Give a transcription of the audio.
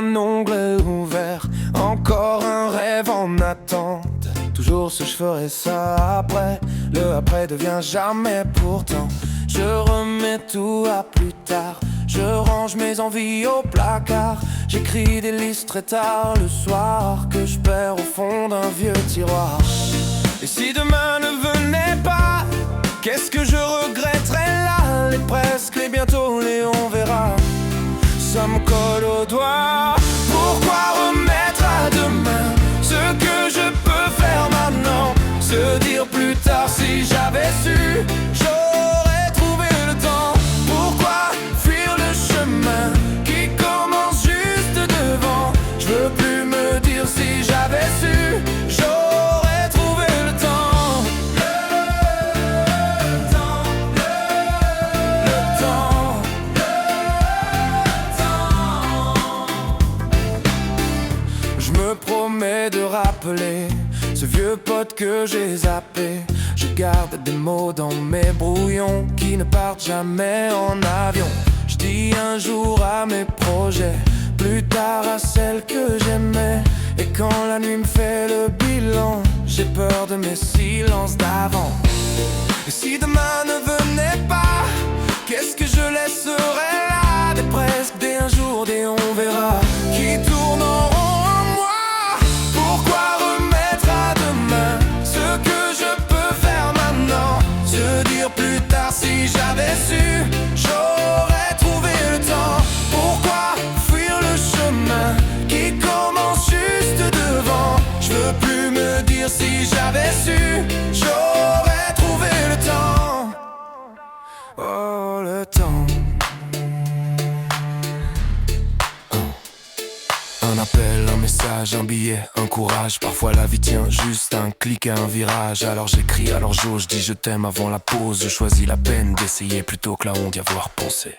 un onglet ouvert, encore un rêve en attente. Toujours ce je ferai ça après, le après devient jamais pourtant. Je remets tout à plus tard, je range mes envies au placard. J'écris des listes très tard le soir, que je perds au fond d'un vieux tiroir. Et si demain ne venait pas, qu'est-ce que je regretterais là? Les presque, les bientôt, les on verra, ça me colle au doigt. Pourquoi remettre à demain ce que je peux faire maintenant? Se dire plus tard, si j'avais su, j'aurais trouvé le temps. Pourquoi fuir le chemin qui commence juste devant? Je veux plus me dire si j'avais su, j'aurais trouvé le temps. Le temps, le temps, le temps. Je me promets de rappeler ce vieux pote que j'ai zappé. Je garde des mots dans mes brouillons qui ne partent jamais en avion. Je dis un jour à mes projets, plus tard à celles que j'aimais. Et quand la nuit me fait le bilan, j'ai peur de mes silences d'avant. Et si demain ne venait pas, qu'est-ce que je laisserais là? Des presque, des un jour, des on verra, qui tourneront en moi. Pourquoi remettre à demain ce que je peux faire maintenant? Se dire plus tard, si j'avais su, j'aurais trouvé le temps. Pourquoi fuir le chemin qui commence juste devant? Je veux plus me dire si j'avais su, j'aurais trouvé le temps. Oh, le temps. Un appel, un message, un billet, un courage. Parfois la vie tient juste à un clic, à un virage. Alors j'écris, alors j'ose, je dis je t'aime avant la pause. Je choisis la peine d'essayer plutôt que la honte d'y avoir pensé.